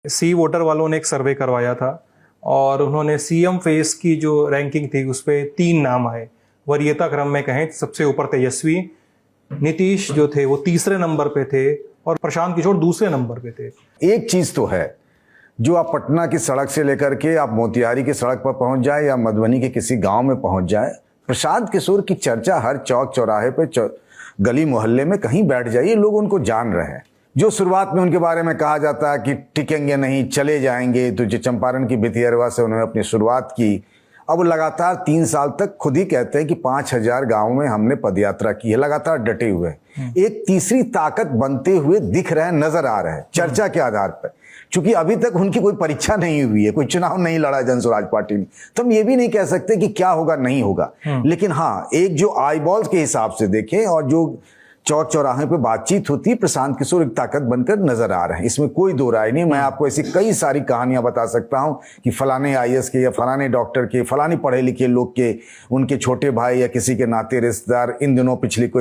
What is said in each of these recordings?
सी voter वालों ने एक सर्वे करवाया था और उन्होंने सीएम फेस की जो रैंकिंग थी उस पर 3 नाम आए। वरीयता क्रम में कहें सबसे ऊपर तेजस्वी, नीतीश जो थे वो तीसरे नंबर पे थे और प्रशांत किशोर दूसरे नंबर पे थे। एक चीज तो है, जो आप पटना की सड़क से लेकर के आप मोतिहारी की सड़क पर पहुंच जाए या मधुबनी के किसी गांव में पहुंच जाए, प्रशांत किशोर की चर्चा हर चौक चौराहे पे गली मोहल्ले में कहीं बैठ जाइए, लोग उनको जान रहे हैं। जो शुरुआत में उनके बारे में कहा जाता है कि टिकेंगे नहीं, चले जाएंगे, तो जो चंपारण की भितियरवा से उन्होंने अपनी शुरुआत की, अब लगातार 3 साल तक खुद ही कहते हैं कि 5000 गांवों में हमने पदयात्रा की है, लगातार डटे हुए। एक तीसरी ताकत बनते हुए दिख रहे हैं, नजर आ रहे हैं चर्चा के आधार पर। क्योंकि अभी तक उनकी कोई परीक्षा नहीं हुई है, कोई चुनाव नहीं लड़ा जन स्वराज पार्टी ने, तो हम ये भी नहीं कह सकते कि क्या होगा नहीं होगा। लेकिन हाँ, एक जो आईबॉल्स के हिसाब से देखें और जो चौक चौराहे पे बातचीत होती, प्रशांत किशोर एक ताकत बनकर नजर आ रहे हैं, इसमें कोई दो राय नहीं। मैं आपको ऐसी कई सारी कहानियां बता सकता हूं कि फलाने आईएएस के या फलाने डॉक्टर के, फलानी पढ़े लिखे लोग के, उनके छोटे भाई या किसी के नाते रिश्तेदार इन दिनों पिछली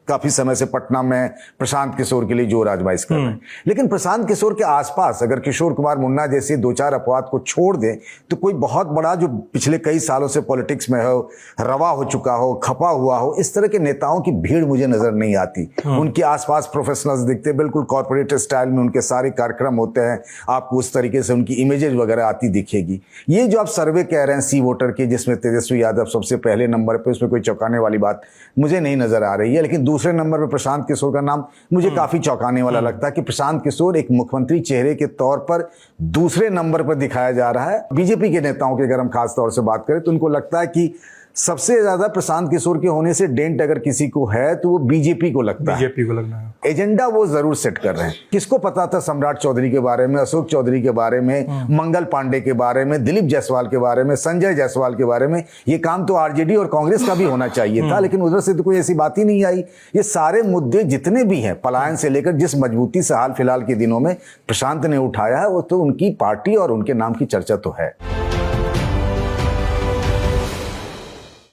काफी समय से पटना में प्रशांत किशोर के लिए जोर आजमाइश कर रहे हैं। लेकिन प्रशांत किशोर के आसपास अगर किशोर कुमार मुन्ना जैसे 2-4 अपवाद को छोड़ दें तो कोई बहुत बड़ा जो पिछले कई सालों से पॉलिटिक्स में हो, रवा हो चुका हो, खपा हुआ हो, इस तरह के नेताओं की भीड़ मुझे नजर नहीं आती। उनके आसपास प्रोफेशनल्स दिखते, बिल्कुल कॉर्पोरेट स्टाइल में उनके सारे कार्यक्रम होते हैं, आपको उस तरीके से उनकी इमेजेस वगैरह आती दिखेगी। ये जो आप सर्वे कह रहे हैं सी वोटर के, जिसमें तेजस्वी यादव सबसे पहले नंबर पर, उसमें कोई चौंकाने वाली बात मुझे नहीं नजर आ रही है। लेकिन दूसरे नंबर पर प्रशांत किशोर का नाम मुझे काफी चौंकाने वाला लगता है कि प्रशांत किशोर एक मुख्यमंत्री चेहरे के तौर पर दूसरे नंबर पर दिखाया जा रहा है। बीजेपी के नेताओं की अगर हम खास तौर से बात करें तो उनको लगता है कि सबसे ज्यादा प्रशांत किशोर के होने से डेंट अगर किसी को है तो वो बीजेपी को लगता है, बीजेपी को लगना है। एजेंडा वो जरूर सेट कर रहे हैं। किसको पता था सम्राट चौधरी के बारे में, अशोक चौधरी के बारे में, मंगल पांडे के बारे में, दिलीप जायसवाल के बारे में, संजय जायसवाल के बारे में। ये काम तो आरजेडी और कांग्रेस का भी होना चाहिए था, लेकिन उधर से तो कोई ऐसी बात ही नहीं आई। ये सारे मुद्दे जितने भी हैं, पलायन से लेकर जिस मजबूती से हाल फिलहाल के दिनों में प्रशांत ने उठाया है, वो तो उनकी पार्टी और उनके नाम की चर्चा तो है।